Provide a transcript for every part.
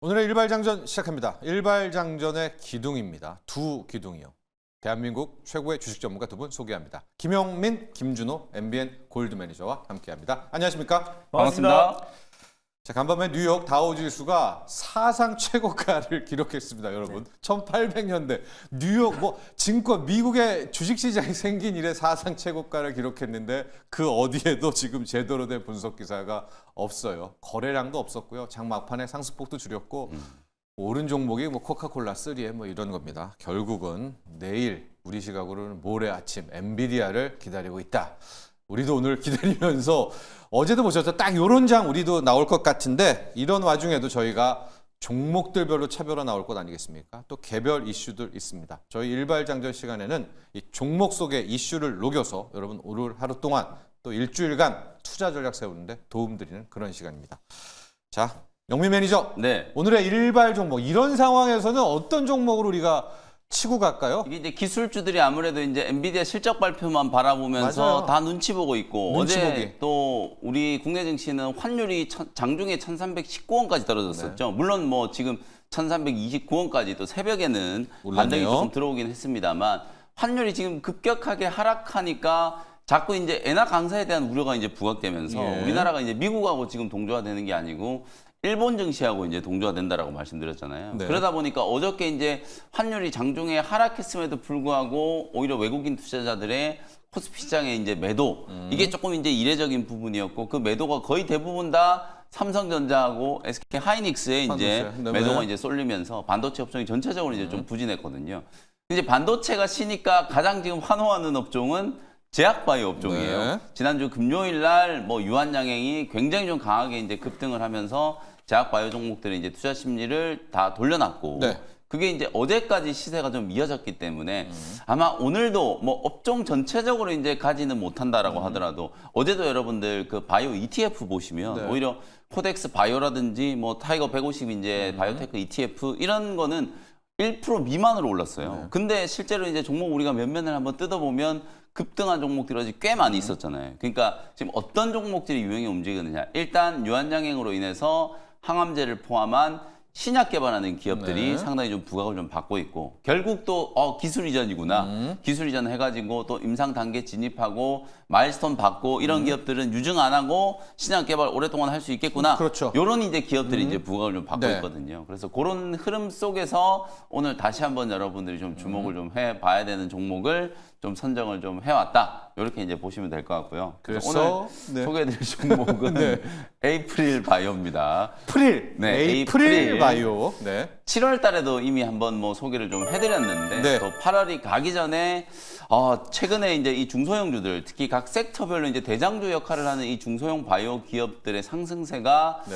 오늘의 일발장전 시작합니다. 일발장전의 기둥입니다. 두 기둥이요. 대한민국 최고의 주식 전문가 두 분 소개합니다. 김영민, 김준호, MBN 골드 매니저와 함께합니다. 안녕하십니까? 반갑습니다. 자, 간밤에 뉴욕 다우지수가 사상 최고가를 기록했습니다, 여러분. 1800년대 뉴욕 증권 미국의 주식 시장이 생긴 이래 사상 최고가를 기록했는데 그 어디에도 지금 제대로 된 분석 기사가 없어요. 거래량도 없었고요. 장 막판에 상승폭도 줄였고 오른 종목이 코카콜라 3에 이런 겁니다. 결국은 내일 우리 시각으로는 모레 아침 엔비디아를 기다리고 있다. 우리도 오늘 기다리면서 어제도 보셨죠? 딱 이런 장 우리도 나올 것 같은데 이런 와중에도 저희가 종목들별로 차별화 나올 것 아니겠습니까? 또 개별 이슈들 있습니다. 저희 일발장전 시간에는 이 종목 속의 이슈를 녹여서 여러분 오늘 하루 동안 또 일주일간 투자 전략 세우는데 도움드리는 그런 시간입니다. 자, 영민 매니저. 네. 오늘의 일발 종목 이런 상황에서는 어떤 종목으로 우리가 치고 갈까요? 이게 이제 기술주들이 아무래도 이제 엔비디아 실적 발표만 바라보면서 맞아요. 다 눈치 보고 있고 눈치 어제 보기. 또 우리 국내 증시는 환율이 장중에 1,319원까지 떨어졌었죠. 네. 물론 지금 1,329원까지 또 새벽에는 올랐네요. 반등이 조금 들어오긴 했습니다만 환율이 지금 급격하게 하락하니까 자꾸 이제 엔화 강세에 대한 우려가 이제 부각되면서 예. 우리나라가 이제 미국하고 지금 동조화되는 게 아니고 일본 증시하고 이제 동조화된다라고 말씀드렸잖아요. 네. 그러다 보니까 어저께 이제 환율이 장중에 하락했음에도 불구하고 오히려 외국인 투자자들의 코스피 시장의 이제 매도 이게 조금 이제 이례적인 부분이었고 그 매도가 거의 대부분 다 삼성전자하고 SK 하이닉스에 이제 반도체. 네. 매도가 이제 쏠리면서 반도체 업종이 전체적으로 이제 좀 부진했거든요. 이제 반도체가 쉬니까 가장 지금 환호하는 업종은 제약바이오 업종이에요. 네. 지난주 금요일 날 유한양행이 굉장히 좀 강하게 이제 급등을 하면서 제약바이오 종목들의 이제 투자 심리를 다 돌려놨고 네. 그게 이제 어제까지 시세가 좀 이어졌기 때문에 아마 오늘도 업종 전체적으로 이제 가지는 못한다라고 하더라도 어제도 여러분들 그 바이오 ETF 보시면 네. 오히려 코덱스 바이오라든지 타이거 150 이제 바이오테크 ETF 이런 거는 1% 미만으로 올랐어요. 네. 근데 실제로 이제 종목 우리가 몇 면을 한번 뜯어보면 급등한 종목들이 아직 꽤 많이 있었잖아요. 그러니까 지금 어떤 종목들이 유행에 움직이느냐. 일단 유한양행으로 인해서 항암제를 포함한 신약 개발하는 기업들이 네. 상당히 좀 부각을 좀 받고 있고 결국 또 기술 이전이구나. 기술 이전 해가지고 또 임상 단계 진입하고 마일스톤 받고 이런 기업들은 유증 안 하고 신약 개발 오랫동안 할 수 있겠구나. 그렇죠. 이런 이제 기업들이 이제 부각을 좀 받고 네. 있거든요. 그래서 그런 흐름 속에서 오늘 다시 한번 여러분들이 좀 주목을 좀 해봐야 되는 종목을 좀 선정을 좀 해왔다. 이렇게 이제 보시면 될 것 같고요. 그래서 그래서, 오늘 네. 소개해드릴 종목은 네. 에이프릴 바이오입니다. 프릴. 네, 에이프릴 에이프릴. 바이오. 네. 7월 달에도 이미 한번 소개를 좀 해드렸는데 네. 또 8월이 가기 전에 최근에 이제 이 중소형주들 특히 각 섹터별로 이제 대장주 역할을 하는 이 중소형 바이오 기업들의 상승세가 네.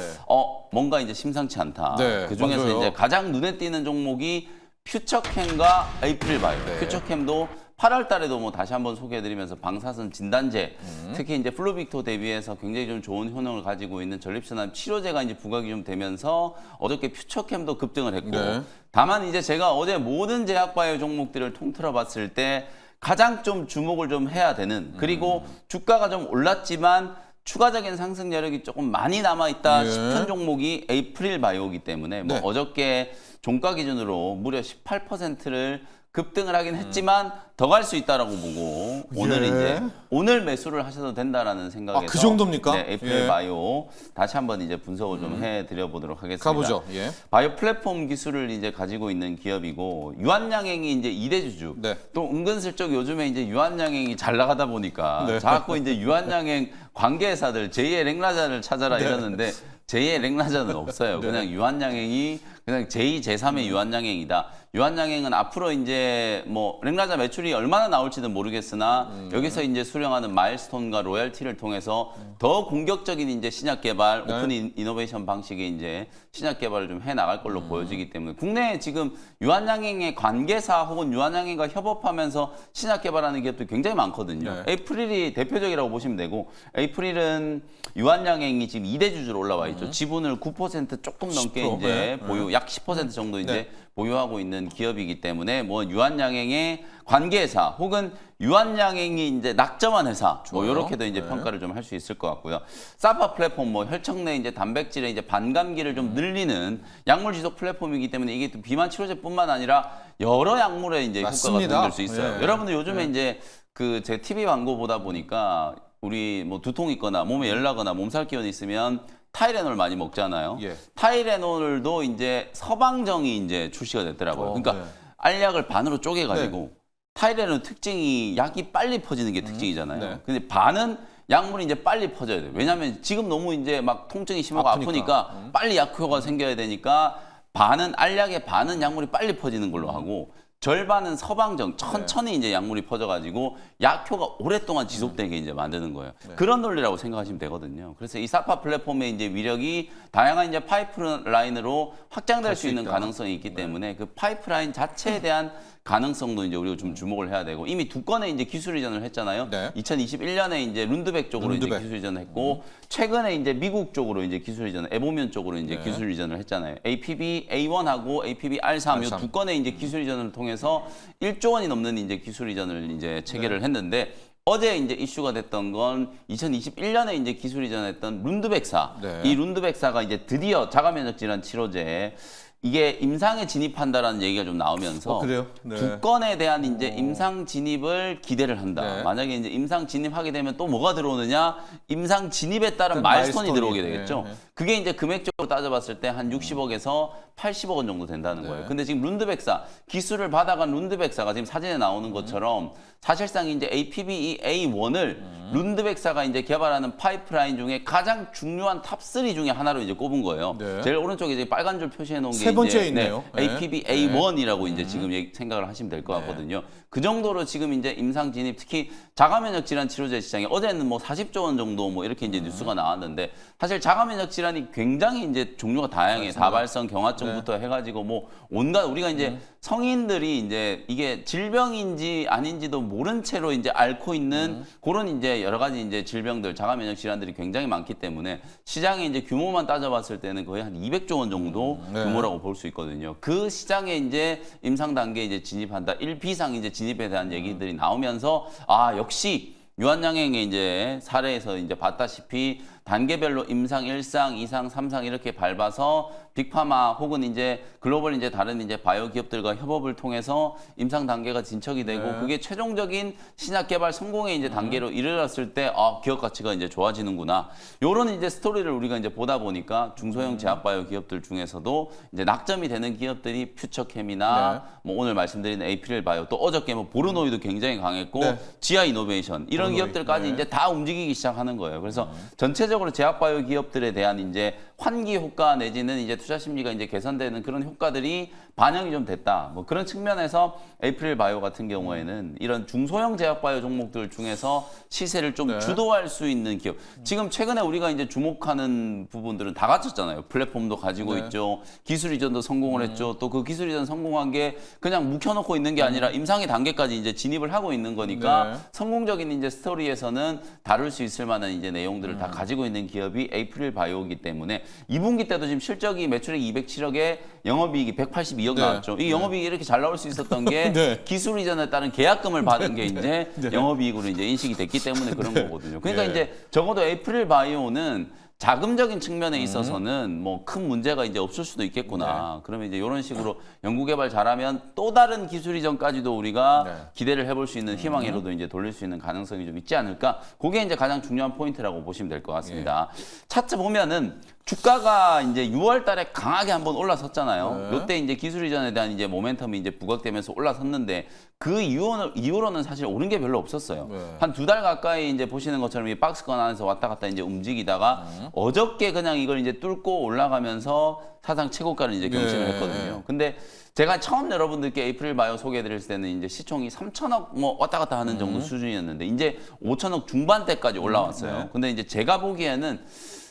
뭔가 이제 심상치 않다. 네, 그 중에서 맞아요. 이제 가장 눈에 띄는 종목이 퓨처캠과 에이프릴 바이오. 네. 퓨처캠도 8월 달에도 다시 한번 소개해드리면서 방사선 진단제, 특히 이제 플루빅토 대비해서 굉장히 좀 좋은 효능을 가지고 있는 전립선암 치료제가 이제 부각이 좀 되면서 어저께 퓨처캠도 급등을 했고, 네. 다만 이제 제가 어제 모든 제약바이오 종목들을 통틀어 봤을 때 가장 좀 주목을 좀 해야 되는 그리고 주가가 좀 올랐지만 추가적인 상승 여력이 조금 많이 남아있다 네. 싶은 종목이 에이프릴 바이오이기 때문에 네. 어저께 종가 기준으로 무려 18%를 급등을 하긴 했지만 더 갈 수 있다라고 보고 오늘 예. 이제 오늘 매수를 하셔도 된다라는 생각에서 그 정도입니까? 네, 에이프릴 예. 바이오 다시 한번 이제 분석을 좀 해드려 보도록 하겠습니다. 가보죠. 예. 바이오 플랫폼 기술을 이제 가지고 있는 기업이고 유한양행이 이제 2대 주주. 네. 또 은근슬쩍 요즘에 이제 유한양행이 잘 나가다 보니까 네. 자꾸 이제 유한양행 관계사들 제2의 랭라자를 찾아라 이러는데 제2의 랭라자는 없어요. 네. 그냥 유한양행이 그냥 제2, 제3의 유한양행이다. 유한양행은 앞으로 이제 랭라자 매출이 얼마나 나올지는 모르겠으나 여기서 이제 수령하는 마일스톤과 로열티를 통해서 더 공격적인 이제 신약 개발, 네. 오픈 이노베이션 방식의 이제 신약 개발을 좀 해 나갈 걸로 보여지기 때문에 국내에 지금 유한양행의 관계사 혹은 유한양행과 협업하면서 신약 개발하는 기업도 굉장히 많거든요. 네. 에이프릴이 대표적이라고 보시면 되고 에이프릴은 유한양행이 지금 2대 주주로 올라와 있죠. 지분을 9% 조금 넘게 10%, 이제 네. 보유, 약 10% 정도 이제 네. 보유하고 있는 기업이기 때문에 뭐 유한양행의 관계회사 혹은 유한양행이 이제 낙점한 회사 뭐 좋아요. 이렇게도 이제 네. 평가를 좀 할 수 있을 것 같고요. 사파 플랫폼 뭐 혈청 내 이제 단백질의 이제 반감기를 좀 늘리는 약물 지속 플랫폼이기 때문에 이게 또 비만 치료제뿐만 아니라 여러 약물에 이제 효과가 맞습니다. 도움될 수 있어요. 예. 여러분들 요즘에 이제 그 제 TV 광고 보다 보니까 우리 뭐 두통 있거나 몸에 열 나거나 몸살 기운 있으면 타이레놀 많이 먹잖아요. 예. 타이레놀도 이제 서방정이 이제 출시가 됐더라고요. 그러니까 네. 알약을 반으로 쪼개가지고 타이레놀 특징이 약이 빨리 퍼지는 게 특징이잖아요. 네. 근데 반은 약물이 이제 빨리 퍼져야 돼요. 왜냐하면 지금 너무 이제 막 통증이 심하고 아프니까. 아프니까 빨리 약효가 생겨야 되니까 반은 알약의 반은 약물이 빨리 퍼지는 걸로 하고 절반은 서방정 천천히 이제 약물이 퍼져가지고 약효가 오랫동안 지속되게 이제 만드는 거예요. 그런 논리라고 생각하시면 되거든요. 그래서 이 사파 플랫폼의 이제 위력이 다양한 이제 파이프라인으로 확장될 수 있는 있다. 가능성이 있기 때문에 그 파이프라인 자체에 대한 가능성도 이제 우리가 좀 주목을 해야 되고 이미 두 건의 이제 기술 이전을 했잖아요. 네. 2021년에 이제 룬드백 쪽으로 룬드백. 이제 기술 이전을 했고 최근에 이제 미국 쪽으로 이제 기술 이전, 에보면 쪽으로 이제 네. 기술 이전을 했잖아요. APB A1하고 APB R3 이 R3. 두 건의 이제 기술 이전을 통해서 1조 원이 넘는 이제 기술 이전을 이제 체결을 했는데 어제 이제 이슈가 됐던 건 2021년에 이제 기술 이전했던 룬드백사. 네. 이 룬드백사가 이제 드디어 자가 면역 질환 치료제 이게 임상에 진입한다라는 얘기가 좀 나오면서 그래요? 네. 두 건에 대한 이제 임상 진입을 기대를 한다. 네. 만약에 이제 임상 진입하게 되면 또 뭐가 들어오느냐? 임상 진입에 따른 일단 마일스톤이 마일스톤이, 들어오게 되겠죠. 네, 네. 그게 이제 금액적으로 따져봤을 때 한 60억에서 80억 원 정도 된다는 네. 거예요. 근데 지금 룬드백사 기술을 받아간 룬드백사가 지금 사진에 나오는 것처럼 사실상 이제 APBA1을 룬드백사가 이제 개발하는 파이프라인 중에 가장 중요한 탑3 중에 하나로 이제 꼽은 거예요. 네. 제일 오른쪽에 이제 빨간 줄 표시해 놓은 게 세 번째에 이제 있네요. 네. APBA1이라고 이제 지금 생각을 하시면 될 것 같거든요. 그 정도로 지금 이제 임상 진입 특히 자가면역 질환 치료제 시장에 어제는 뭐 40조 원 정도 뭐 이렇게 이제 뉴스가 나왔는데 사실 자가면역 질환이 굉장히 이제 종류가 다양해요. 다발성 경화증부터 해가지고 뭐 온갖 우리가 이제 성인들이 이제 이게 질병인지 아닌지도 모른 채로 이제 앓고 있는 그런 이제 여러 가지 이제 질병들 자가면역 질환들이 굉장히 많기 때문에 시장의 이제 규모만 따져봤을 때는 거의 한 200조 원 정도 네. 규모라고 볼 수 있거든요. 그 시장에 이제 임상 단계에 이제 진입한다. 1비상 이제 진입에 대한 얘기들이 나오면서 아 역시 유한양행의 이제 사례에서 이제 봤다시피 단계별로 임상 1상, 2상, 3상 이렇게 밟아서 빅파마 혹은 이제 글로벌 이제 다른 이제 바이오 기업들과 협업을 통해서 임상 단계가 진척이 되고 네. 그게 최종적인 신약 개발 성공의 이제 단계로 이르렀을 때 아, 기업 가치가 이제 좋아지는구나. 요런 이제 스토리를 우리가 이제 보다 보니까 중소형 제약 바이오 기업들 중에서도 이제 낙점이 되는 기업들이 퓨처캠이나 뭐 오늘 말씀드린 에이프릴 바이오 또 어저께 뭐 보르노이도 굉장히 강했고 네. 지아 이노베이션 이런 보르노이. 기업들까지 네. 이제 다 움직이기 시작하는 거예요. 그래서 전체적으로 제약 바이오 기업들에 대한 이제 환기 효과 내지는 이제 투자 심리가 이제 개선되는 그런 효과들이 반영이 좀 됐다. 뭐 그런 측면에서 에이프릴 바이오 같은 경우에는 이런 중소형 제약 바이오 종목들 중에서 시세를 좀 네. 주도할 수 있는 기업. 지금 최근에 우리가 이제 주목하는 부분들은 다 갖췄잖아요. 플랫폼도 가지고 네. 있죠. 기술 이전도 성공을 했죠. 또 그 기술 이전 성공한 게 그냥 묵혀놓고 있는 게 아니라 임상의 단계까지 이제 진입을 하고 있는 거니까 네. 성공적인 이제 스토리에서는 다룰 수 있을 만한 이제 내용들을 다 가지고 있는 기업이 에이프릴 바이오이기 때문에 2분기 때도 지금 실적이 매출액이 207억에 영업이익이 182억 네. 나왔죠. 이 영업이익이 이렇게 잘 나올 수 있었던 게 네. 기술 이전에 따른 계약금을 받은 게 이제 영업이익으로 이제 인식이 됐기 때문에 그런 거거든요. 그러니까 네. 이제 적어도 에이프릴 바이오는 자금적인 측면에 있어서는 뭐 큰 문제가 이제 없을 수도 있겠구나. 그러면 이제 이런 식으로 연구개발 잘하면 또 다른 기술 이전까지도 우리가 네. 기대를 해볼 수 있는 희망으로도 이제 돌릴 수 있는 가능성이 좀 있지 않을까. 그게 이제 가장 중요한 포인트라고 보시면 될 것 같습니다. 차트 보면은 주가가 이제 6월 달에 강하게 한번 올라섰잖아요. 네. 이때 이제 기술 이전에 대한 이제 모멘텀이 이제 부각되면서 올라섰는데 그 이후로는 사실 오른 게 별로 없었어요. 네. 한 두 달 가까이 이제 보시는 것처럼 이 박스권 안에서 왔다 갔다 이제 움직이다가 어저께 그냥 이걸 이제 뚫고 올라가면서 사상 최고가를 이제 경신을 네. 했거든요. 근데 제가 처음 여러분들께 에이프릴 바이오 소개해드릴 때는 이제 시총이 3천억 뭐 왔다 갔다 하는 정도 수준이었는데 이제 5천억 중반대까지 올라왔어요. 네. 근데 이제 제가 보기에는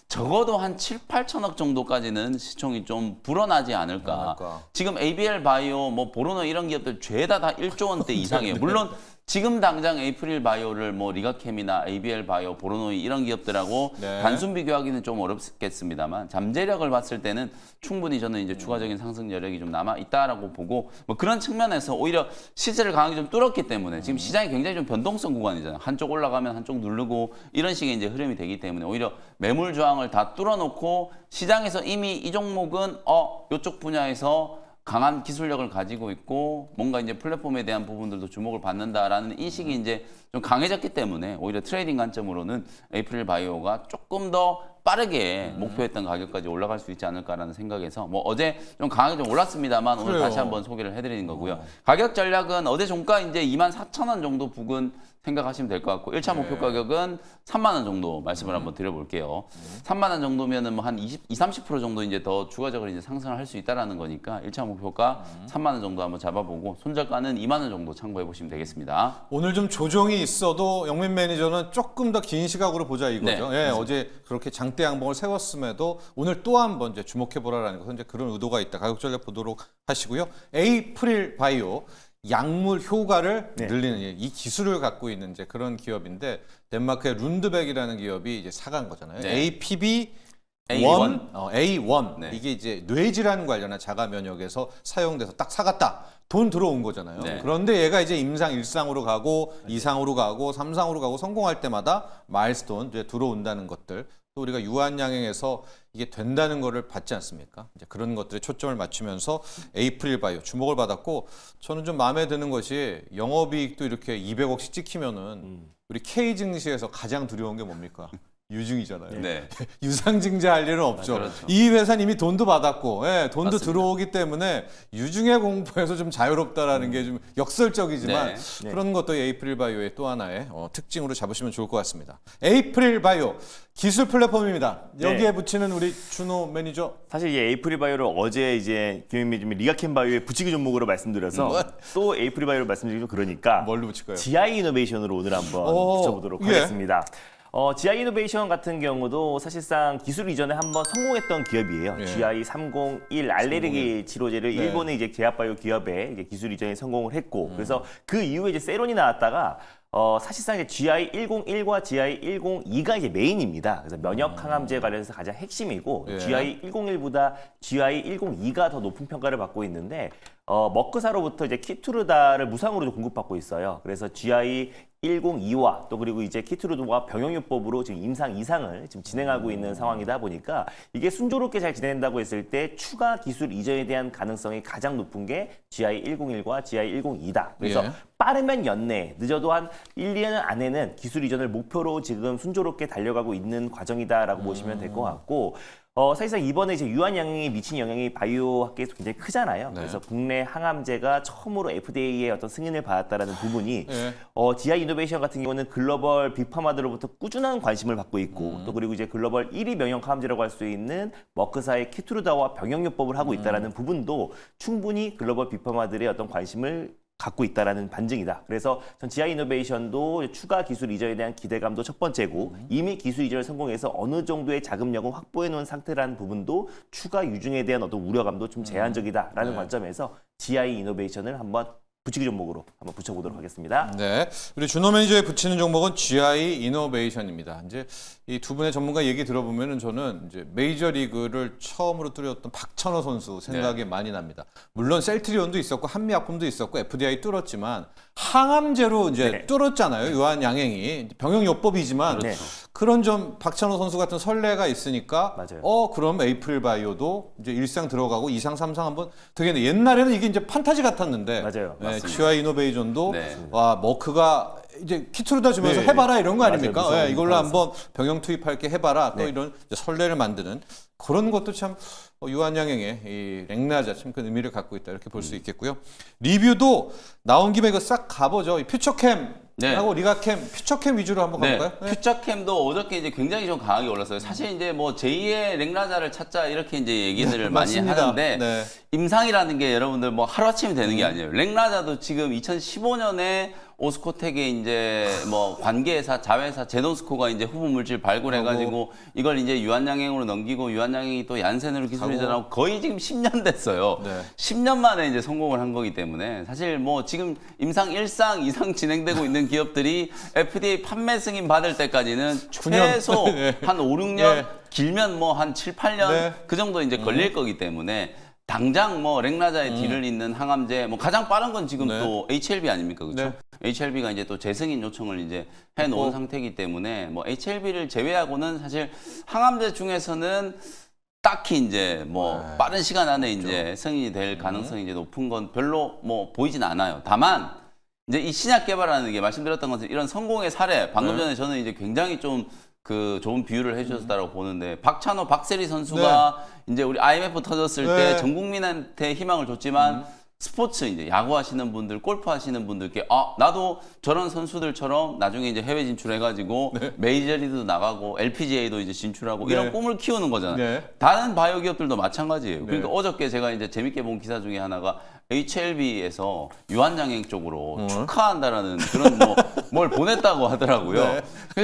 적어도 한 7, 8천억 정도까지는 시총이 좀 불어나지 않을까. 지금 ABL 바이오, 뭐 보르노 이런 기업들 죄다 다 1조 원대 이상이에요. 물론 지금 당장 에이프릴 바이오를 뭐 리가캠이나 ABL 바이오, 보로노이 이런 기업들하고 네. 단순 비교하기는 좀 어렵겠습니다만 잠재력을 봤을 때는 충분히 저는 이제 추가적인 상승 여력이 좀 남아 있다라고 보고 뭐 그런 측면에서 오히려 시세를 강하게 좀 뚫었기 때문에 지금 시장이 굉장히 좀 변동성 구간이잖아요. 한쪽 올라가면 한쪽 누르고 이런 식의 이제 흐름이 되기 때문에 오히려 매물 저항을 다 뚫어놓고 시장에서 이미 이 종목은 이쪽 분야에서 강한 기술력을 가지고 있고 뭔가 이제 플랫폼에 대한 부분들도 주목을 받는다라는 인식이 이제 좀 강해졌기 때문에 오히려 트레이딩 관점으로는 에이프릴 바이오가 조금 더 빠르게 목표했던 가격까지 올라갈 수 있지 않을까라는 생각에서 뭐 어제 좀 강하게 좀 올랐습니다만 오늘 그래요. 다시 한번 소개를 해드리는 거고요. 가격 전략은 어제 종가 이제 24,000원 정도 부근 생각하시면 될 것 같고 1차 목표 가격은 3만 원 정도 말씀을 한번 드려볼게요. 3만 원 정도면은 뭐 한 30% 정도 이제 더 추가적으로 이제 상승을 할 수 있다라는 거니까 1차 목표가 3만 원 정도 한번 잡아보고 손절가는 2만 원 정도 참고해 보시면 되겠습니다. 오늘 좀 조정이 있어도 영민 매니저는 조금 더 긴 시각으로 보자 이거죠. 네. 예, 어제 그렇게 장대 양봉을 세웠음에도 오늘 또 한 번 이제 주목해 보라라는 것은 이제 그런 의도가 있다. 가격 전략 보도록 하시고요. 에이프릴 바이오 약물 효과를 늘리는 이 기술을 갖고 있는 이제 그런 기업인데 덴마크의 룬드백이라는 기업이 이제 사간 거잖아요. 네. APB A1. A1 네. 이게 이제 뇌질환 관련한 자가 면역에서 사용돼서 딱 사갔다. 돈 들어온 거잖아요. 네. 그런데 얘가 이제 임상 1상으로 가고 2상으로 가고 3상으로 가고 성공할 때마다 마일스톤 이제 들어온다는 것들. 또 우리가 유한양행에서 이게 된다는 거를 받지 않습니까? 이제 그런 것들에 초점을 맞추면서 에이프릴 바이오 주목을 받았고 저는 좀 마음에 드는 것이 영업이익도 이렇게 200억씩 찍히면은 우리 K 증시에서 가장 두려운 게 뭡니까? 유증이잖아요. 네. 유상증자 할 일은 없죠. 그렇죠. 이 회사는 이미 돈도 받았고, 예, 돈도 맞습니다. 들어오기 때문에 유증의 공포에서 좀 자유롭다라는 게 좀 역설적이지만 네. 그런 것도 에이프릴 바이오의 또 하나의 특징으로 잡으시면 좋을 것 같습니다. 에이프릴 바이오 기술 플랫폼입니다. 여기에 붙이는 우리 준호 매니저. 사실 이 에이프릴 바이오를 어제 이제 김현미 리가캠 바이오의 붙이기 종목으로 말씀드려서 또 에이프릴 바이오를 말씀드리고 그러니까 뭘로 붙일까요? GI 이노베이션으로 오늘 한번 붙여보도록 예. 하겠습니다. GI 이노베이션 같은 경우도 사실상 기술 이전에 한번 성공했던 기업이에요. 예. GI 301 알레르기 치료제를 네. 일본의 이제 제약바이오 기업에 이제 기술 이전에 성공을 했고, 그래서 그 이후에 이제 세론이 나왔다가 사실상 이제 GI 101과 GI 102가 이제 메인입니다. 그래서 면역 항암제 관련해서 가장 핵심이고 예. GI 101보다 GI 102가 더 높은 평가를 받고 있는데 머크사로부터 이제 키투르다를 무상으로 공급받고 있어요. 그래서 GI 102와 또 그리고 이제 키트루드와 병용요법으로 지금 임상 2상을 지금 진행하고 있는 상황이다 보니까 이게 순조롭게 잘 진행된다고 했을 때 추가 기술 이전에 대한 가능성이 가장 높은 게 GI 101과 GI 102다. 그래서 예. 빠르면 연내, 늦어도 한 1, 2년 안에는 기술 이전을 목표로 지금 순조롭게 달려가고 있는 과정이다라고 보시면 될 것 같고 사실상 이번에 이제 유한양행이 미친 영향이 바이오 학계에서 굉장히 크잖아요. 네. 그래서 국내 항암제가 처음으로 FDA의 어떤 승인을 받았다라는 부분이 예. GI 이노베이션 같은 경우는 글로벌 빅파마들로부터 꾸준한 관심을 받고 있고 또 그리고 이제 글로벌 1위 명형 항암제라고 할 수 있는 머크사의 키투르다와 병용요법을 하고 있다라는 부분도 충분히 글로벌 빅파마들의 어떤 관심을 갖고 있다라는 반증이다. 그래서 전 GI 이노베이션도 추가 기술 이전에 대한 기대감도 첫 번째고 이미 기술 이전을 성공해서 어느 정도의 자금력을 확보해 놓은 상태라는 부분도 추가 유증에 대한 어떤 우려감도 좀 제한적이다라는 네. 관점에서 GI 이노베이션을 한번 붙이기 종목으로 한번 붙여보도록 하겠습니다. 네, 우리 준호 매니저에 붙이는 종목은 GI 이노베이션입니다. 이제 이 두 분의 전문가 얘기 들어보면은 저는 이제 메이저 리그를 처음으로 뚫었던 박찬호 선수 생각이 많이 납니다. 물론 셀트리온도 있었고 한미약품도 있었고 FDI 뚫었지만 항암제로 이제 네. 뚫었잖아요. 유한양행이 병용요법이지만 네. 그런 좀 박찬호 선수 같은 선례가 있으니까 맞아요. 그럼 에이프릴 바이오도 이제 1상 들어가고 2상, 3상 한번 되겠네. 옛날에는 이게 이제 판타지 같았는데 맞아요. 네, GI 이노베이션도 네. 와 머크가 이제 키트루다 주면서 네. 해봐라 이런 거 맞아요. 아닙니까? 무서운 예, 이걸로 거라서. 한번 병영 투입할게 해봐라. 또 네. 이런 이제 선례를 만드는 그런 것도 참 유한양행의 이 랭나자 참 큰 의미를 갖고 있다 이렇게 볼 수 있겠고요. 리뷰도 나온 김에 이거 싹 가보죠. 이 퓨처캠 네. 하고 리가캠, 퓨처캠 위주로 한번 네, 가볼까요? 네. 퓨처캠도 어저께 이제 굉장히 좀 강하게 올랐어요. 사실 이제 뭐 제2의 랭라자를 찾자 이렇게 이제 얘기들을 많이 맞습니다. 하는데 네. 임상이라는 게 여러분들 뭐 하루아침에 되는 게 아니에요. 랭라자도 지금 2015년에 오스코텍의 이제 뭐 관계회사, 자회사 제노스코가 이제 후보 물질 발굴해가지고 이걸 이제 유한양행으로 넘기고 유한양행이 또 얀센으로 기술 이전하고 거의 지금 10년 됐어요. 네. 10년 만에 이제 성공을 한 거기 때문에 사실 뭐 지금 임상 1상 이상 진행되고 있는 기업들이 FDA 판매 승인 받을 때까지는 9년. 최소 네. 한 5, 6년 네. 길면 뭐 한 7, 8년 네. 그 정도 이제 걸릴 거기 때문에 당장 뭐 렉라자의 뒤를 잇는 항암제 뭐 가장 빠른 건 지금 네. 또 HLB 아닙니까? 그렇죠? 네. HLB가 이제 또 재승인 요청을 이제 해 놓은 상태이기 때문에 뭐 HLB를 제외하고는 사실 항암제 중에서는 딱히 이제 뭐 빠른 시간 안에 이제 승인이 될 가능성이 이제 높은 건 별로 뭐 보이진 않아요. 다만 이제 이 신약 개발하는 게 말씀드렸던 것은 이런 성공의 사례 방금 전에 저는 이제 굉장히 좀 그 좋은 비유를 해주셨다고 보는데 박찬호, 박세리 선수가 이제 우리 IMF 터졌을 네. 때 전 국민한테 희망을 줬지만 스포츠 이제 야구 하시는 분들, 골프 하시는 분들께 나도 저런 선수들처럼 나중에 이제 해외 진출해가지고 메이저리그도 나가고 LPGA도 이제 진출하고 네. 이런 꿈을 키우는 거잖아요. 네. 다른 바이오 기업들도 마찬가지예요. 그러니까 네. 어저께 제가 이제 재밌게 본 기사 중에 하나가 HLB에서 유한양행 쪽으로 축하한다라는 그런 뭘 보냈다고 하더라고요. 네.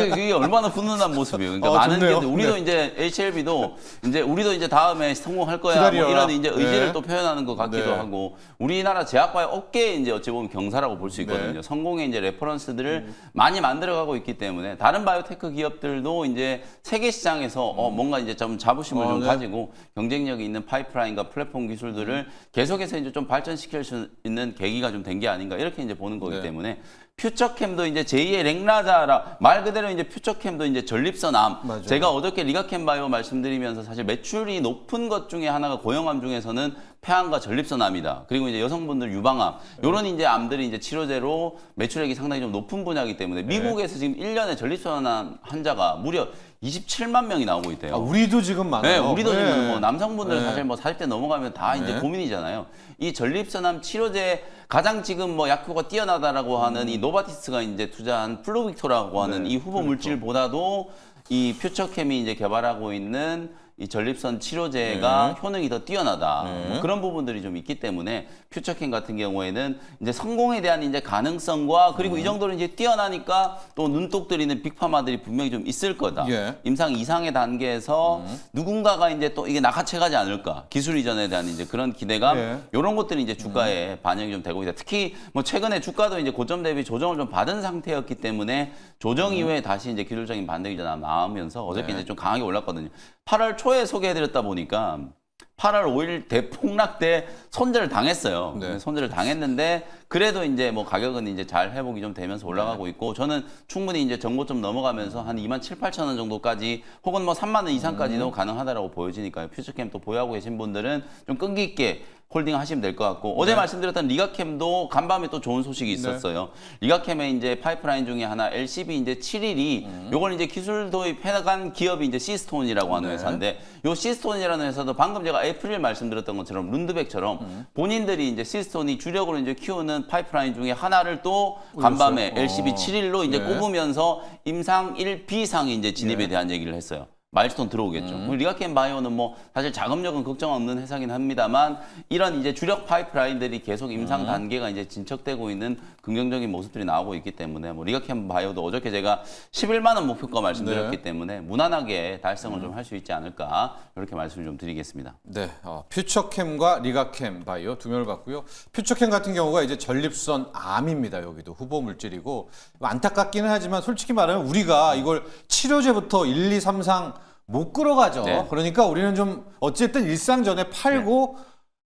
그게 얼마나 훈훈한 모습이에요. 그러니까 많은 좋네요. 게 우리도 네. 이제 HLB도 이제 우리도 이제 다음에 성공할 거야. 뭐 기다려라. 이런 이제 의지를 네. 또 표현하는 것 같기도 네. 하고 우리나라 제약바이오 업계에 이제 어찌 보면 경사라고 볼 수 있거든요. 네. 성공의 이제 레퍼런스들을 많이 만들어가고 있기 때문에 다른 바이오테크 기업들도 이제 세계 시장에서 뭔가 이제 좀 자부심을 좀 네. 가지고 경쟁력이 있는 파이프라인과 플랫폼 기술들을 계속해서 이제 좀 발전시킬 수 있는 계기가 좀 된 게 아닌가 이렇게 이제 보는 거기 네. 때문에 퓨처캠도 이제 제2의 렉라자라 말 그대로 이제 퓨처캠도 이제 전립선암. 맞아요. 제가 어저께 리가캠 바이오 말씀드리면서 사실 매출이 높은 것 중에 하나가 고형암 중에서는 폐암과 전립선암이다. 그리고 이제 여성분들 유방암 이런 이제 암들이 이제 치료제로 매출액이 상당히 좀 높은 분야이기 때문에 미국에서 지금 1년에 전립선암 환자가 무려 27만 명이 나오고 있대요. 우리도 지금 네, 많아요. 우리도 네. 지금 뭐 남성분들 네. 사실 뭐 40대 넘어가면 다 이제 네. 고민이잖아요. 이 전립선암 치료제 가장 지금 뭐 약효가 뛰어나다라고 하는 이 노바티스가 이제 투자한 플루빅토라고 하는 네, 이 후보 물질보다도 이 퓨처캠이 이제 개발하고 있는 이 전립선 치료제가 효능이 더 뛰어나다. 뭐 그런 부분들이 좀 있기 때문에 퓨처캠 같은 경우에는 이제 성공에 대한 이제 가능성과 그리고 이 정도로 이제 뛰어나니까 또 눈독 들이는 빅파마들이 분명히 좀 있을 거다. 예. 임상 이상의 단계에서 누군가가 이제 또 이게 낙하채 가지 않을까. 기술 이전에 대한 이제 그런 기대감. 예. 이런 것들이 이제 주가에 반영이 좀 되고 있다. 특히 뭐 최근에 주가도 이제 고점 대비 조정을 좀 받은 상태였기 때문에 조정 이후에 다시 이제 기술적인 반등이 좀 나오면서 어저께 이제 좀 강하게 올랐거든요. 8월 초에 소개해드렸다 보니까 8월 5일 대폭락 때 손절을 당했어요. 네. 손절을 당했는데 그래도 이제 뭐 가격은 이제 잘 회복이 좀 되면서 올라가고 있고 저는 충분히 이제 정고점 넘어가면서 한 2만 7, 8천 원 정도까지 혹은 뭐 3만 원 이상까지도 가능하다라고 보여지니까요. 퓨처캠 또 보유하고 계신 분들은 좀 끈기 있게 홀딩 하시면 될 것 같고 어제 말씀드렸던 리가캠도 간밤에 또 좋은 소식이 있었어요. 리가캠의 이제 파이프라인 중에 하나 LCB 이제 7일이 요걸 이제 기술 도입해나간 기업이 이제 시스톤이라고 하는 회사인데 요 시스톤이라는 회사도 방금 제가 에이프릴 말씀드렸던 것처럼 룬드백처럼 본인들이 이제 시스톤이 주력으로 이제 키우는 파이프라인 중에 하나를 또 간밤에 LCB 7일로 이제 네. 꼽으면서 임상 1B상에 이제 진입에 대한 얘기를 했어요. 마일스톤 들어오겠죠. 리가캠 바이오는 뭐 사실 자금력은 걱정 없는 회사긴 합니다만 이런 이제 주력 파이프라인들이 계속 임상 단계가 이제 진척되고 있는 긍정적인 모습들이 나오고 있기 때문에 뭐 리가캠 바이오도 어저께 제가 11만 원 목표가 말씀드렸기 때문에 무난하게 달성을 좀 할 수 있지 않을까 이렇게 말씀을 좀 드리겠습니다. 네, 퓨처캠과 리가캠 바이오 두 명을 봤고요. 퓨처캠 같은 경우가 이제 전립선 암입니다. 여기도 후보 물질이고 안타깝기는 하지만 솔직히 말하면 우리가 이걸 치료제부터 1, 2, 3, 4 못 끌어가죠. 네. 그러니까 우리는 좀 어쨌든 일상 전에 팔고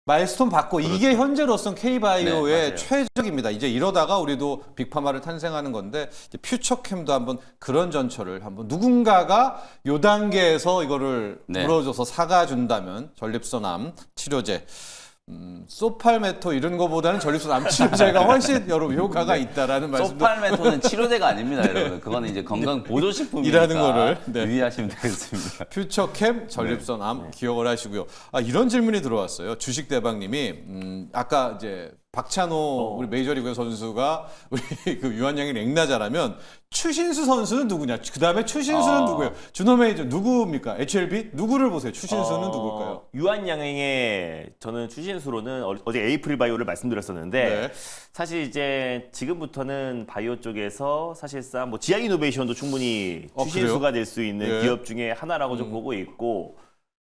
마일스톤 받고 이게 현재로선 K바이오의 네, 맞아요. 최적입니다. 이제 이러다가 우리도 빅파마를 탄생하는 건데 이제 퓨처캠도 한번 그런 전철을 한번 누군가가 요 단계에서 이거를 네. 물어줘서 사가준다면 전립선암 치료제 소팔메토 이런 거보다는 전립선암 치료제가 훨씬 여러분 효과가 있다라는 말씀도 소팔메토는 치료제가 아닙니다, 여러분. 그거는 이제 건강 보조식품이니까 이라는 거를, 네. 유의하시면 되겠습니다. 퓨처캠 전립선암 기억을 하시고요. 이런 질문이 들어왔어요. 주식대박님이 아까 이제 박찬호 우리 메이저리그 선수가 우리 그 유한양이 랭나자라면 추신수 선수는 누구냐? 그 다음에 추신수는 누구예요? 준호 메이저 누구입니까? HLB 누구를 보세요? 추신수는 누굴까요? 유한양행의 저는 추신수로는 어제 에이프릴 바이오를 말씀드렸었는데 네. 사실 이제 지금부터는 바이오 쪽에서 사실상 뭐 지아 이노베이션도 충분히 추신수가 될 수 있는 예. 기업 중에 하나라고 좀 보고 있고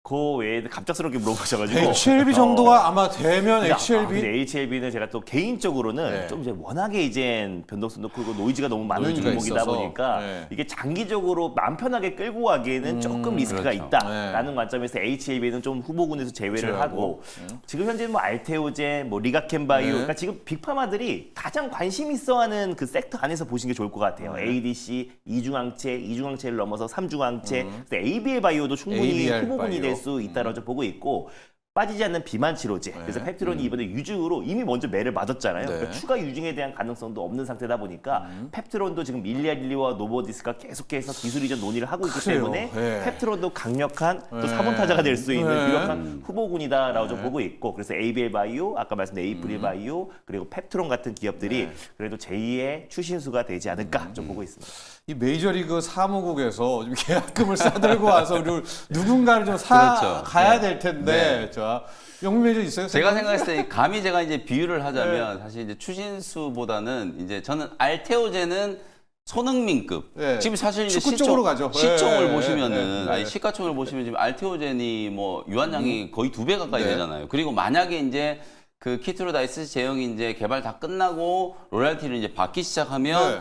그 외에 갑작스럽게 물어보셔가지고 HLB 정도가 아마 되면 HLB 근데 HLB는 제가 또 개인적으로는 네. 좀 이제 워낙에 이제 변동성도 크고 노이즈가 너무 많은 노이즈가 종목이다 있어서. 보니까 네. 이게 장기적으로 마음 편하게 끌고 가기에는 조금 리스크가 그렇죠. 있다라는 관점에서 HLB는 좀 후보군에서 제외를 하고 지금 현재는 뭐 알테오제, 뭐 리가켄바이오, 네. 그러니까 지금 빅파마들이 가장 관심 있어하는 그 섹터 안에서 보시는 게 좋을 것 같아요. 네. ADC, 이중항체를 넘어서 삼중항체, ABL 바이오도 충분히 ABL 후보군이 바이오. 될 수 있다라고 좀 보고 있고. 빠지지 않는 비만 치료제. 그래서 펩티론이 이번에 유증으로 이미 먼저 매를 맞았잖아요. 네. 그러니까 추가 유증에 대한 가능성도 없는 상태다 보니까 펩티론도 지금 일리아릴리와 노보디스가 계속해서 기술 이전 논의를 하고 있기 그래요. 때문에 네. 펩티론도 강력한 또 네. 4번 타자가 될 수 있는 네. 유력한 후보군이다라고 좀 보고 있고 그래서 ABL 바이오, 아까 말씀드린 에이프릴 바이오 그리고 펩티론 같은 기업들이 그래도 제2의 추신수가 되지 않을까 좀 보고 있습니다. 이 메이저리그 사무국에서 좀 계약금을 싸들고 와서 우리 누군가를 좀 그렇죠. 가야 될 텐데 자 영민 메이저 있어요? 제가 생각했을 때 감히 제가 이제 비유를 하자면 사실 이제 추신수보다는 이제 저는 알테오제는 손흥민급. 네. 지금 사실 이제 축구 쪽으로 가죠. 시총을 네, 보시면은 네. 아니 시가총을 보시면 지금 알테오젠이 뭐 유한양이 거의 2배 가까이 네. 되잖아요. 그리고 만약에 이제 그 키트로다이스 제형이 이제 개발 다 끝나고 로얄티를 이제 받기 시작하면 네.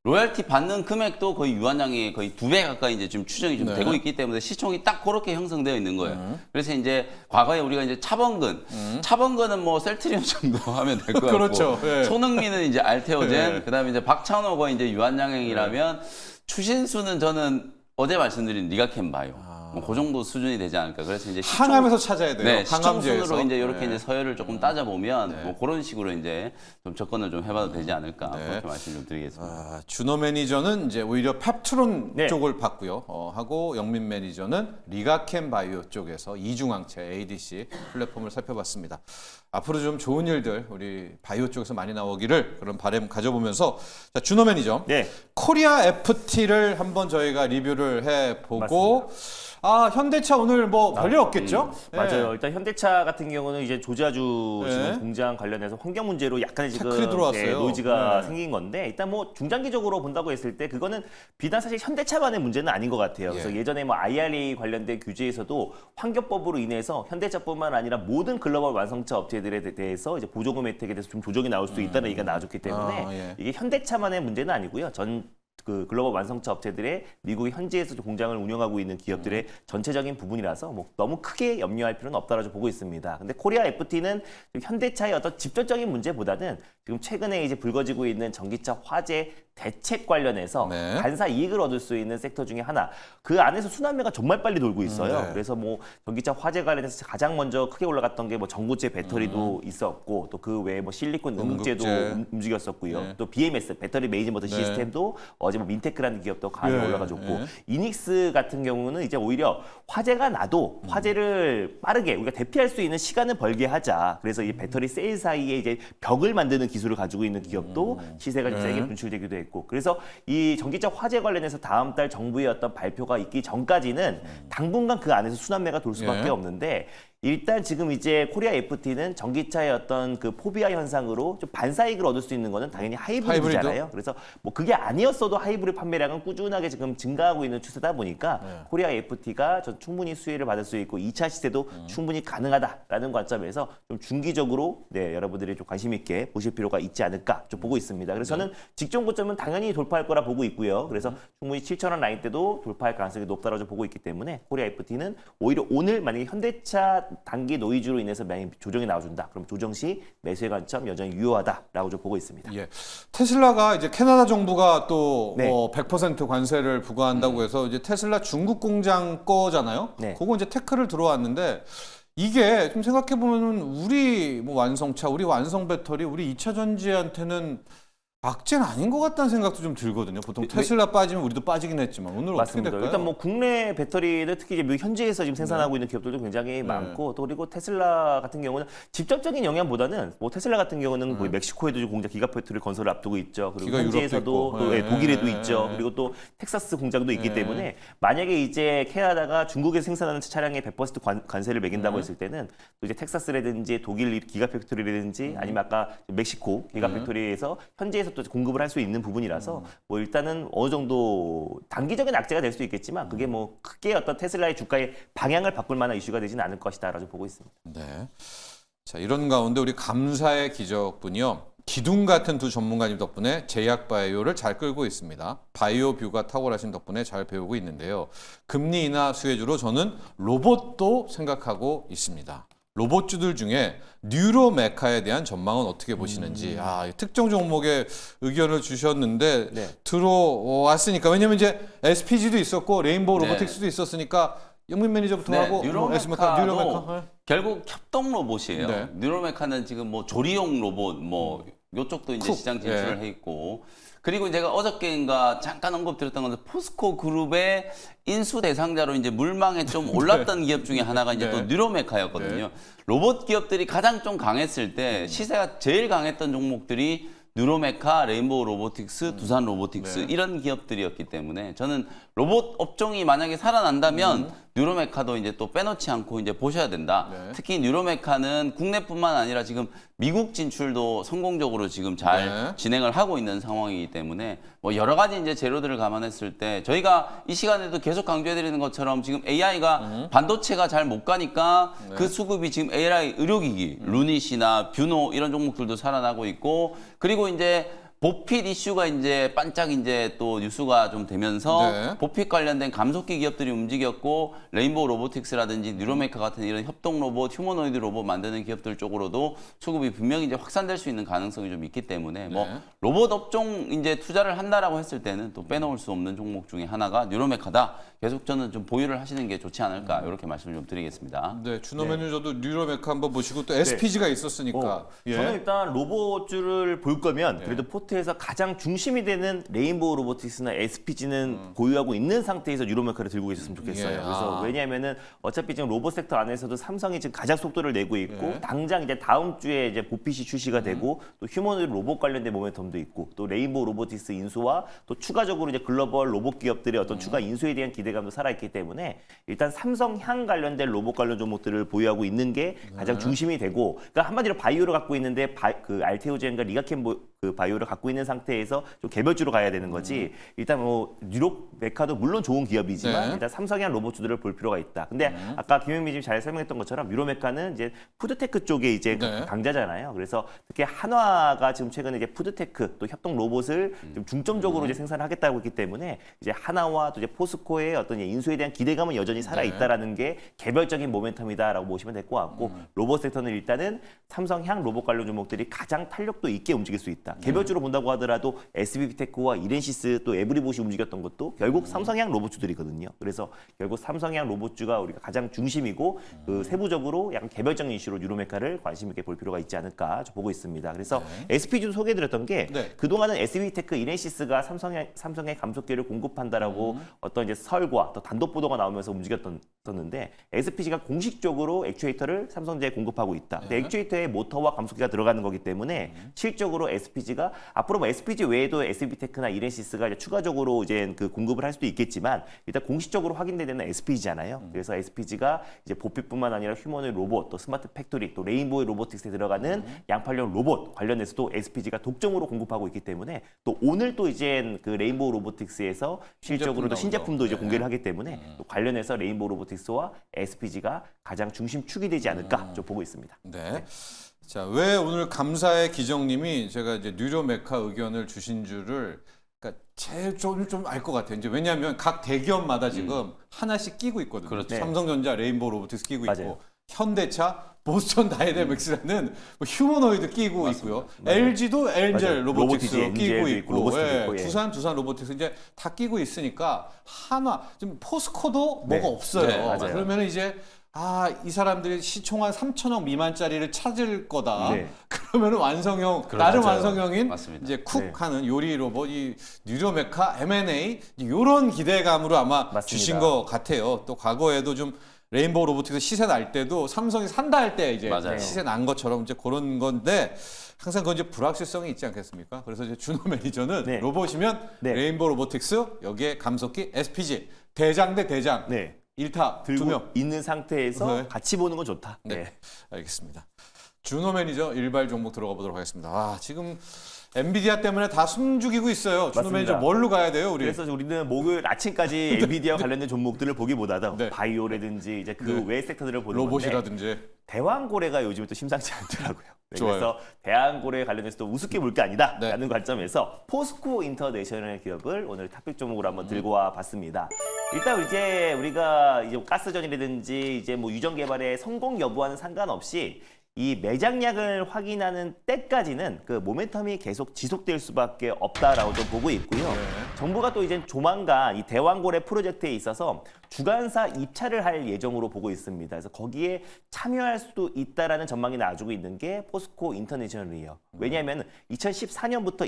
로얄티 받는 금액도 거의 유한양이 거의 2배 가까이 이제 지금 추정이 좀 네. 되고 있기 때문에 시총이 딱 그렇게 형성되어 있는 거예요. 그래서 이제 과거에 우리가 이제 차범근은 뭐 셀트리온 정도 하면 될 것 같고 그렇죠. 네. 손흥민은 이제 알테오젠, 네. 그다음에 이제 박찬호가 이제 유한양행이라면 추신수는 저는 어제 말씀드린 리가켄바이오. 뭐 그 정도 수준이 되지 않을까. 그래서 이제 항암에서 찾아야 돼요. 네, 항암제에서. 시청 순으로 이제 이렇게 네. 이제 서열을 조금 따져보면 뭐 그런 식으로 이제 좀 접근을 좀 해봐도 되지 않을까 네. 그렇게 말씀 좀 드리겠습니다. 아, 준호 매니저는 이제 오히려 펩트론 네. 쪽을 봤고요. 하고 영민 매니저는 리가켄 바이오 쪽에서 이중항체 ADC 플랫폼을 살펴봤습니다. 앞으로 좀 좋은 일들 우리 바이오 쪽에서 많이 나오기를 그런 바람 가져보면서 자, 준호 매니저 네. 코리아 FT를 한번 저희가 리뷰를 해보고 아 현대차 오늘 뭐 별일 없겠죠? 네. 맞아요. 일단 현대차 같은 경우는 이제 조자주 네. 지금 공장 관련해서 환경 문제로 약간의 지금 태클이 들어왔어요. 노이즈가 네. 생긴 건데 일단 뭐 중장기적으로 본다고 했을 때 그거는 비단 사실 현대차만의 문제는 아닌 것 같아요. 그래서 예전에 뭐 IRA 관련된 규제에서도 환경법으로 인해서 현대차뿐만 아니라 모든 글로벌 완성차 업체들에 대해서 이제 보조금 혜택에 대해서 좀 조정이 나올 수 있다는 얘기가 나와줬기 때문에 아, 예. 이게 현대차만의 문제는 아니고요. 그 글로벌 완성차 업체들의 미국 현지에서 공장을 운영하고 있는 기업들의 전체적인 부분이라서 뭐 너무 크게 염려할 필요는 없다라고 보고 있습니다. 근데 코리아 FT는 현대차의 어떤 직접적인 문제보다는 지금 최근에 이제 불거지고 있는 전기차 화재 대책 관련해서 네. 반사 이익을 얻을 수 있는 섹터 중에 하나. 그 안에서 순환매가 정말 빨리 돌고 있어요. 네. 그래서 뭐 전기차 화재 관련해서 가장 먼저 크게 올라갔던 게 뭐 전고체 배터리도 있었고 또 그 외에 뭐 실리콘 음극제도 음극제. 움직였었고요. 네. 또 BMS 배터리 매니지먼트 네. 시스템도 어제 뭐 민테크라는 기업도 강하게 네. 올라가줬고 네. 이닉스 같은 경우는 이제 오히려 화재가 나도 화재를 빠르게 우리가 대피할 수 있는 시간을 벌게 하자. 그래서 이 배터리 셀 사이에 이제 벽을 만드는 기술을 가지고 있는 기업도 시세가 좀 네. 세게 분출되기도 했고. 그래서 이 전기차 화재 관련해서 다음 달 정부의 어떤 발표가 있기 전까지는 당분간 그 안에서 순환매가 돌 수밖에 예. 없는데 일단 지금 이제 코리아 FT는 전기차의 어떤 그 포비아 현상으로 좀 반사이익을 얻을 수 있는 거는 당연히 하이브리드잖아요. 그래서 뭐 그게 아니었어도 하이브리드 판매량은 꾸준하게 지금 증가하고 있는 추세다 보니까 코리아 FT가 충분히 수혜를 받을 수 있고 2차 시세도 충분히 가능하다라는 관점에서 좀 중기적으로 네, 여러분들이 좀 관심 있게 보실 필요가 있지 않을까 좀 보고 있습니다. 그래서 저는 직전 고점은 당연히 돌파할 거라 보고 있고요. 그래서 충분히 7,000원 라인 때도 돌파할 가능성이 높다라고 보고 있기 때문에 코리아 FT는 오히려 오늘 만약에 현대차 단기 노이즈로 인해서 만약 조정이 나와준다. 그럼 조정 시 매수의 관점 여전히 유효하다라고 좀 보고 있습니다. 예. 테슬라가 이제 캐나다 정부가 또 네. 100% 관세를 부과한다고 해서 이제 테슬라 중국 공장 거잖아요. 네. 그거 이제 테크를 들어왔는데 이게 좀 생각해 보면은 우리 뭐 완성차, 우리 완성 배터리, 우리 2차 전지한테는 악재는 아닌 것 같다는 생각도 좀 들거든요. 보통 테슬라 빠지면 우리도 빠지긴 했지만 오늘 어떻게 맞습니다. 될까요? 일단 뭐 국내 배터리를 특히 이제 미국 현지에서 지금 생산하고 있는 기업들도 굉장히 많고 또 그리고 테슬라 같은 경우는 직접적인 영향보다는 뭐 테슬라 같은 경우는 거의 멕시코에도 지금 공장 기가팩토리 건설을 앞두고 있죠. 그리고 기가 현지에서도 유럽도 있고. 또 예, 독일에도 예, 있죠. 예. 그리고 또 텍사스 공장도 있기 예. 때문에 만약에 이제 캐나다가 중국에서 생산하는 차량에 100% 관세를 매긴다고 했을 때는 또 이제 텍사스라든지 독일 기가팩토리라든지 아니면 아까 멕시코 기가팩토리에서 현지에서 또 공급을 할 수 있는 부분이라서 뭐 일단은 어느 정도 단기적인 악재가 될 수도 있겠지만 그게 뭐 크게 어떤 테슬라의 주가의 방향을 바꿀 만한 이슈가 되지는 않을 것이다라고 보고 있습니다. 네. 자, 이런 가운데 우리 감사의 기적분이요. 기둥 같은 두 전문가님 덕분에 제약 바이오를 잘 끌고 있습니다. 바이오 뷰가 탁월하신 덕분에 잘 배우고 있는데요. 금리 인하 수혜주로 저는 로봇도 생각하고 있습니다. 로봇주들 중에 뉴로메카에 대한 전망은 어떻게 보시는지 특정 종목에 의견을 주셨는데 네. 들어왔으니까 왜냐면 이제 SPG도 있었고 레인보우 네. 로보틱스도 있었으니까 영민 매니저부터 네, 하고 뉴로메카도 뉴로메카. 결국 협동 로봇이에요. 네. 뉴로메카는 지금 뭐 조리용 로봇 뭐 요쪽도 이제 쿡. 시장 진출을 예. 해 있고 그리고 제가 어저께인가 잠깐 언급드렸던 건데 포스코 그룹의 인수 대상자로 이제 물망에 좀 올랐던 기업 중에 하나가 이제 네. 또 뉴로메카였거든요. 네. 로봇 기업들이 가장 좀 강했을 때 시세가 제일 강했던 종목들이 뉴로메카, 레인보우 로보틱스, 두산 로보틱스 네. 이런 기업들이었기 때문에 저는 로봇 업종이 만약에 살아난다면 뉴로메카도 이제 또 빼놓지 않고 이제 보셔야 된다. 네. 특히 뉴로메카는 국내뿐만 아니라 지금 미국 진출도 성공적으로 지금 잘 네. 진행을 하고 있는 상황이기 때문에 뭐 여러 가지 이제 재료들을 감안했을 때 저희가 이 시간에도 계속 강조해드리는 것처럼 지금 AI가 반도체가 잘 못 가니까 네. 그 수급이 지금 AI 의료기기, 루닛이나 뷰노 이런 종목들도 살아나고 있고 그리고 이제 보핏 이슈가 이제 반짝 이제 또 뉴스가 좀 되면서 네. 보핏 관련된 감속기 기업들이 움직였고 레인보우 로보틱스라든지 뉴로메카 같은 이런 협동 로봇, 휴머노이드 로봇 만드는 기업들 쪽으로도 수급이 분명히 이제 확산될 수 있는 가능성이 좀 있기 때문에 뭐 네. 로봇 업종 이제 투자를 한다라고 했을 때는 또 빼놓을 수 없는 종목 중에 하나가 뉴로메카다. 계속 저는 좀 보유를 하시는 게 좋지 않을까 이렇게 말씀을 좀 드리겠습니다. 네, 준호 매니저도 뉴로메카 한번 보시고 또 SPG가 있었으니까. 예. 저는 일단 로봇주를 볼 거면 그래도 포트에서 가장 중심이 되는 레인보우 로보틱스나 SPG는 보유하고 있는 상태에서 뉴로메카를 들고 계셨으면 좋겠어요. 예. 그래서 왜냐하면은 어차피 지금 로봇 섹터 안에서도 삼성이 지금 가장 속도를 내고 있고 예. 당장 이제 다음 주에 이제 보핏이 출시가 되고 또 휴머노이드 로봇 관련된 모멘텀도 있고 또 레인보우 로보틱스 인수와 또 추가적으로 이제 글로벌 로봇 기업들의 어떤 추가 인수에 대한 기대감도 살아있기 때문에 일단 삼성향 관련된 로봇 관련 종목들을 보유하고 있는 게 가장 중심이 되고 그러니까 한마디로 바이오를 갖고 있는데 그 알테오젠과 리가켄 그 바이오를 갖고 있는 상태에서 좀 개별주로 가야 되는 거지. 일단 뭐 뉴로메카도 물론 좋은 기업이지만 네. 일단 삼성향 로봇주들을 볼 필요가 있다. 근데 아까 김현미 잘 설명했던 것처럼 뉴로메카는 이제 푸드테크 쪽에 이제 네. 강자잖아요. 그래서 특히 한화가 지금 최근에 이제 푸드테크 또 협동 로봇을 좀 중점적으로 이제 생산하겠다고 했기 때문에 이제 한화와 또 이제 포스코의 어떤 인수에 대한 기대감은 여전히 살아 있다라는 게 개별적인 모멘텀이다라고 보시면 될 것 같고 로봇 섹터는 일단은 삼성향 로봇 관련 종목들이 가장 탄력도 있게 움직일 수 있다. 개별주로 본다고 하더라도 SBTech와 이렌시스 또 에브리봇이 움직였던 것도 결국 삼성향 로봇주들이거든요. 그래서 결국 삼성향 로봇주가 우리가 가장 중심이고 그 세부적으로 약간 개별적인 이슈로 뉴로메카를 관심 있게 볼 필요가 있지 않을까 보고 있습니다. 그래서 SPG도 소개해드렸던 게 네. 그동안은 SBTech, 이렌시스가 삼성의 감속기를 공급한다라고 어떤 이제 설과 또 단독 보도가 나오면서 움직였었는데 SPG가 공식적으로 액추에이터를 삼성제에 공급하고 있다. 근데 액추에이터에 모터와 감속기가 들어가는 거기 때문에 실적으로 SPG가 앞으로 뭐 SPG 외에도 SBTech나 이렌시스가 이제 추가적으로 이제 그 공급을 할 수도 있겠지만 일단 공식적으로 확인되는 SPG잖아요. 그래서 SPG가 이제 보핏뿐만 아니라 휴머노이드 로봇, 또 스마트 팩토리, 또 레인보우 로보틱스에 들어가는 양팔용 로봇 관련해서도 SPG가 독점으로 공급하고 있기 때문에 또 오늘 또 이제 그 레인보우 로보틱스에서 실적으로도 신제품도 이제 공개를 하기 때문에 또 관련해서 레인보우 로보틱스와 SPG가 가장 중심축이 되지 않을까 좀 보고 있습니다. 네. 자, 왜 오늘 감사의 기정님이 제가 이제 뉴로메카 의견을 주신 줄을 그러니까 제일 좀 알 것 같아요. 이제 왜냐하면 각 대기업마다 지금 하나씩 끼고 있거든요. 그렇죠. 삼성전자, 레인보우 로보틱스 끼고 맞아요. 있고 현대차, 보스턴 다이내믹스라는 뭐 휴머노이드 끼고 있고요. LG도 엔젤 맞아요. 로보틱스 로보틱스, 끼고 엔젤도 있고, 있고, 로보틱스도 있고, 예. 두산 로보틱스 이제 다 끼고 있으니까 하나 좀 포스코도 네. 뭐가 없어요. 네, 맞아요. 그러면 이제 이 사람들이 시총 한 3천억 미만짜리를 찾을 거다. 네. 그러면 완성형 그렇죠. 다른 맞아요. 완성형인 맞습니다. 이제 쿡 네. 하는 요리 로봇 이 뉴로메카 M&A 이런 기대감으로 아마 맞습니다. 주신 것 같아요. 또 과거에도 좀 레인보우 로보틱스 시세 날 때도 삼성이 산다 할 때 이제 맞아요. 시세 난 것처럼 이제 그런 건데 항상 그건 이제 불확실성이 있지 않겠습니까? 그래서 이제 준호 매니저는 네. 로봇이면 네. 레인보우 로보틱스 여기에 감속기 SPG 대장 대 대장 네. 1타 들고 2명. 있는 상태에서 네. 같이 보는 건 좋다. 네. 네. 알겠습니다. 준호 매니저 일발 종목 들어가 보도록 하겠습니다. 아, 지금 엔비디아 때문에 다 숨죽이고 있어요. 준호 맞습니다. 매니저 뭘로 가야 돼요, 우리? 그래서 우리는 목요일 아침까지 엔비디아 관련된 종목들을 보기보다도 네. 바이오라든지 이제 그 네. 외 섹터들을 보는 건데 로봇이라든지. 대왕고래가 요즘에 또 심상치 않더라고요. 네, 좋아요. 그래서 대왕고래 관련해서 또 우습게 볼 게 아니다라는 네. 관점에서 포스코 인터내셔널 기업을 오늘 탑픽 종목으로 한번 들고 와 봤습니다. 일단 이제 우리가 이제 가스전이라든지 이제 뭐 유전 개발의 성공 여부와는 상관없이 이 매장량을 확인하는 때까지는 그 모멘텀이 계속 지속될 수밖에 없다라고 좀 보고 있고요. 정부가 또 이제 조만간 이 대왕고래 프로젝트에 있어서 주관사 입찰을 할 예정으로 보고 있습니다. 그래서 거기에 참여할 수도 있다라는 전망이 나와주고 있는 게 포스코 인터내셔널이에요. 왜냐하면 2014년부터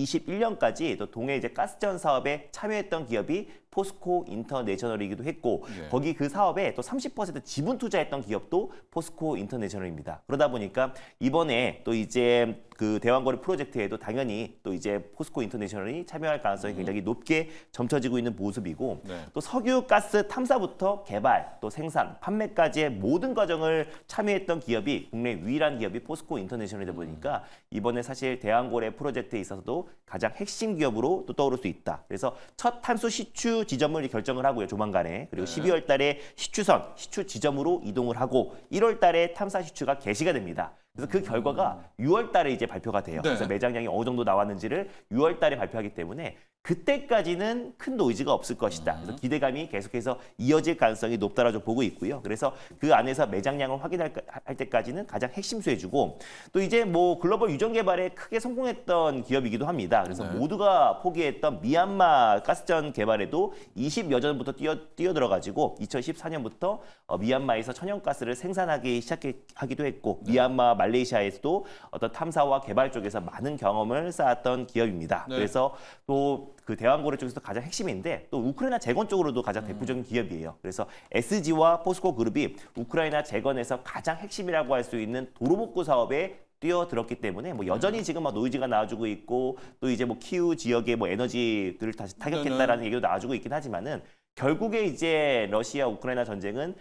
2021년까지 또 동해 이제 가스전 사업에 참여했던 기업이 포스코 인터내셔널이기도 했고 네. 거기 그 사업에 또 30% 지분 투자했던 기업도 포스코 인터내셔널입니다. 그러다 보니까 이번에 또 이제 그 대왕거래 프로젝트에도 당연히 또 이제 포스코 인터내셔널이 참여할 가능성이 굉장히 높게 점쳐지고 있는 모습이고 네. 또 석유 가스 탐사부터 개발 또 생산 판매까지의 모든 과정을 참여했던 기업이 국내 유일한 기업이 포스코 인터내셔널이다 보니까 이번에 사실 대왕고래 프로젝트에 있어서도 가장 핵심 기업으로 또 떠오를 수 있다. 그래서 첫 탄소 시추 지점을 결정을 하고요, 조만간에. 그리고 12월 달에 시추선, 시추 지점으로 이동을 하고 1월 달에 탐사 시추가 개시가 됩니다. 그래서 그 결과가 6월 달에 이제 발표가 돼요. 네. 그래서 매장량이 어느 정도 나왔는지를 6월 달에 발표하기 때문에 그때까지는 큰 노이즈가 없을 것이다. 그래서 기대감이 계속해서 이어질 가능성이 높다라고 좀 보고 있고요. 그래서 그 안에서 매장량을 확인할 때까지는 가장 핵심 수혜주고 또 이제 뭐 글로벌 유전 개발에 크게 성공했던 기업이기도 합니다. 그래서 네. 모두가 포기했던 미얀마 가스전 개발에도 20여 년부터 뛰어들어가지고 2014년부터 미얀마에서 천연가스를 생산하기 시작하기도 했고 미얀마 말레이시아에서도 어떤 탐사와 개발 쪽에서 많은 경험을 쌓았던 기업입니다. 네. 그래서 또 그 대왕고래 쪽에서 가장 핵심인데 또 우크라이나 재건 쪽으로도 가장 대표적인 기업이에요. 그래서 SG와 포스코 그룹이 우크라이나 재건에서 가장 핵심이라고 할 수 있는 도로복구 사업에 뛰어들었기 때문에 뭐 여전히 지금 막 노이즈가 나와주고 있고 또 이제 뭐 키우 지역의 뭐 에너지들을 다시 타격했다라는 얘기도 나와주고 있긴 하지만은 결국에 이제 러시아 우크라이나 전쟁은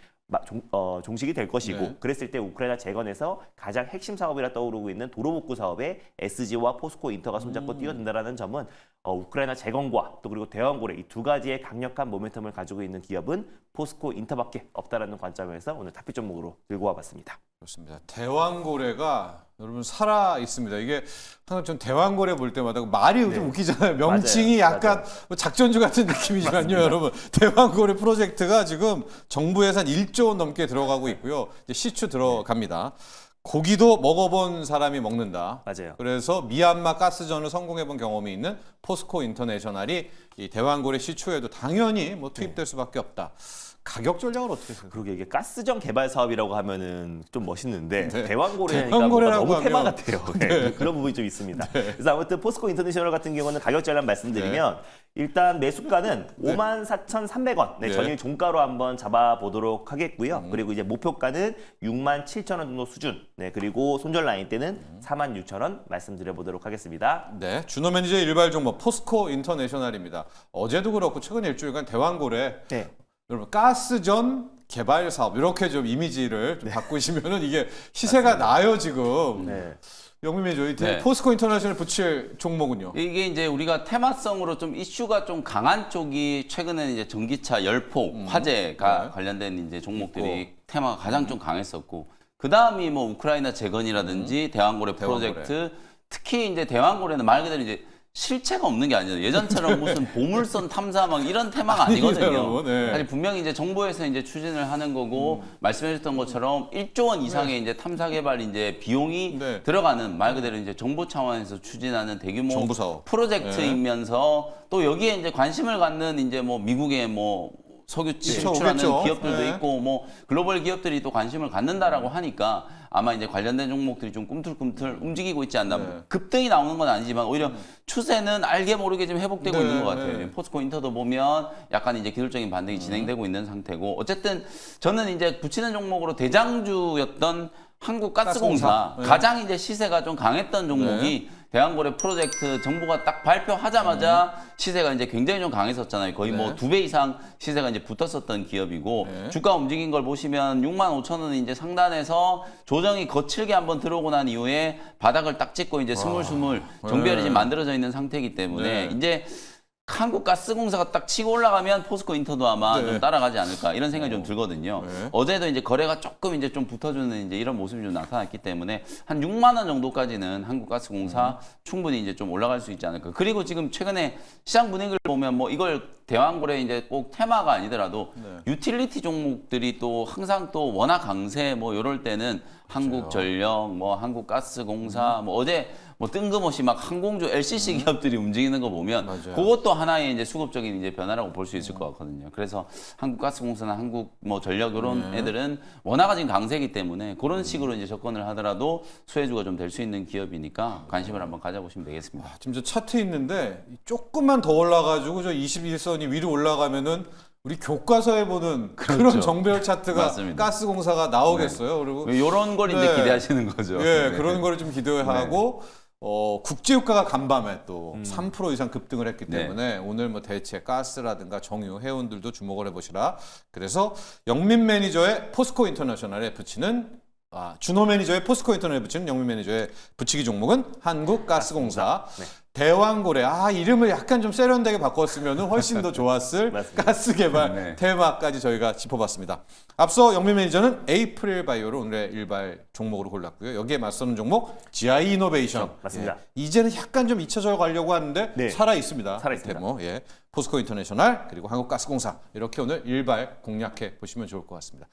종식이 될 것이고 네. 그랬을 때 우크라이나 재건에서 가장 핵심 사업이라 떠오르고 있는 도로복구 사업에 SG와 포스코 인터가 손잡고 뛰어든다라는 점은 우크라이나 재건과 또 그리고 대왕고래 이 두 가지의 강력한 모멘텀을 가지고 있는 기업은 포스코 인터밖에 없다라는 관점에서 오늘 탑픽 종목으로 들고 와봤습니다. 그렇습니다. 대왕고래가 여러분 살아 있습니다. 이게 항상 좀 대왕고래 볼 때마다 말이 좀 웃기잖아요. 명칭이 맞아요. 약간 뭐 작전주 같은 느낌이지만요, 여러분. 대왕고래 프로젝트가 지금 정부 예산 1조 원 넘게 들어가고 있고요. 이제 시추 들어갑니다. 고기도 먹어본 사람이 먹는다. 맞아요. 그래서 미얀마 가스전을 성공해본 경험이 있는 포스코 인터내셔널이 이 대왕고래 시추에도 당연히 뭐 투입될 수밖에 없다. 가격 전략을 어떻게 생각하세요? 그러게 이게 가스전 개발 사업이라고 하면은 좀 멋있는데 네. 대왕고래니까 대왕고래라고 뭔가 너무 테마 하면- 같아요. 네. 그런 부분이 좀 있습니다. 그래서 아무튼 포스코 인터내셔널 같은 경우는 가격 전략 말씀드리면 일단 매수가는 54,300원 네. 전일 종가로 한번 잡아보도록 하겠고요. 그리고 이제 목표가는 67,000원 정도 수준. 네, 그리고 손절 라인 때는 46,000원 말씀드려보도록 하겠습니다. 네, 준호 매니저의 일발 종목 포스코 인터내셔널입니다. 어제도 그렇고 최근 일주일간 대왕고래 네. 여러분 가스전 개발 사업 이렇게 좀 이미지를 좀 바꾸시면은 이게 시세가 나요 지금. 네. 영민 매니저 이 네. 포스코 인터내셔널 붙일 종목은요? 이게 이제 우리가 테마성으로 좀 이슈가 좀 강한 쪽이 최근에는 이제 전기차 열폭 화재가 네. 관련된 이제 종목들이 테마가 가장 좀 강했었고 그 다음이 뭐 우크라이나 재건이라든지 대왕고래 프로젝트 특히 이제 대왕고래는 말 그대로 이제 실체가 없는 게 아니죠. 예전처럼 무슨 보물선 탐사 막 이런 테마가 아니거든요. 여러분, 네. 사실 분명히 이제 정부에서 이제 추진을 하는 거고 말씀해주셨던 것처럼 1조 원 이상의 이제 탐사 개발 이제 비용이 네. 들어가는 말 그대로 이제 정부 차원에서 추진하는 대규모 정부 사업. 프로젝트이면서 또 여기에 이제 관심을 갖는 이제 뭐 미국의 뭐 석유치 그쵸, 수출하는 오겠죠. 기업들도 네. 있고 뭐 글로벌 기업들이 또 관심을 갖는다라고 하니까 아마 이제 관련된 종목들이 좀 꿈틀꿈틀 움직이고 있지 않나. 네. 급등이 나오는 건 아니지만 오히려 추세는 알게 모르게 좀 회복되고 네, 있는 것 같아요. 네. 포스코 인터도 보면 약간 이제 기술적인 반등이 진행되고 있는 상태고 어쨌든 저는 이제 붙이는 종목으로 대장주였던 한국가스공사 가스공사. 네. 가장 이제 시세가 좀 강했던 종목이 대왕거래 프로젝트 정부가 딱 발표하자마자 시세가 이제 굉장히 좀 강했었잖아요. 거의 뭐 네. 2배 이상 시세가 이제 붙었었던 기업이고 네. 주가 움직인 걸 보시면 65,000원은 이제 상단에서 조정이 거칠게 한번 들어오고 난 이후에 바닥을 딱 찍고 이제 스물스물 정비열이 네. 지금 만들어져 있는 상태이기 때문에 네. 이제 한국가스공사가 딱 치고 올라가면 포스코 인터도 아마 네. 좀 따라가지 않을까 이런 생각이 좀 들거든요. 네. 어제도 이제 거래가 조금 이제 좀 붙어주는 이제 이런 모습이 좀 나타났기 때문에 한 6만 원 정도까지는 한국가스공사 충분히 이제 좀 올라갈 수 있지 않을까. 그리고 지금 최근에 시장 분위기를 보면 뭐 이걸 대왕거래 이제 꼭 테마가 아니더라도 네. 유틸리티 종목들이 또 항상 또 워낙 강세 뭐 이럴 때는 한국전력, 뭐 한국가스공사, 뭐 어제 뭐 뜬금없이 막 항공주 LCC 기업들이 움직이는 거 보면 맞아요. 그것도 하나의 이제 수급적인 이제 변화라고 볼 수 있을 것 같거든요. 그래서 한국가스공사나 한국 뭐 전력 이런 애들은 워낙 지금 강세기 때문에 그런 식으로 이제 접근을 하더라도 수혜주가 좀 될 수 있는 기업이니까 관심을 한번 가져보시면 되겠습니다. 지금 저 차트 있는데 조금만 더 올라가지고 저 21선이 위로 올라가면은 우리 교과서에 보는 그런 그렇죠. 정배열 차트가 맞습니다. 가스공사가 나오겠어요. 그리고 이런 걸 이제 네. 기대하시는 거죠. 예, 네. 그런 거를 좀 기대하고 국제유가가 간밤에 또 3% 이상 급등을 했기 네. 때문에 오늘 뭐 대체 가스라든가 정유, 해운들도 주목을 해보시라. 그래서 영민 매니저의 포스코 인터내셔널에 붙이는 준호 매니저의 포스코 인터넷에 붙이는 영민 매니저의 붙이기 종목은 한국가스공사. 네. 대왕고래. 이름을 약간 좀 세련되게 바꿨으면 훨씬 더 좋았을 맞습니다. 가스개발 네. 테마까지 저희가 짚어봤습니다. 앞서 영민 매니저는 에이프릴 바이오를 오늘의 일발 종목으로 골랐고요. 여기에 맞서는 종목 GI 이노베이션. 맞습니다. 예. 이제는 약간 좀 잊혀져 가려고 하는데 네. 살아 있습니다. 살아 있습니다. 테모. 예. 포스코 인터내셔널 그리고 한국가스공사 이렇게 오늘 일발 공략해 보시면 좋을 것 같습니다.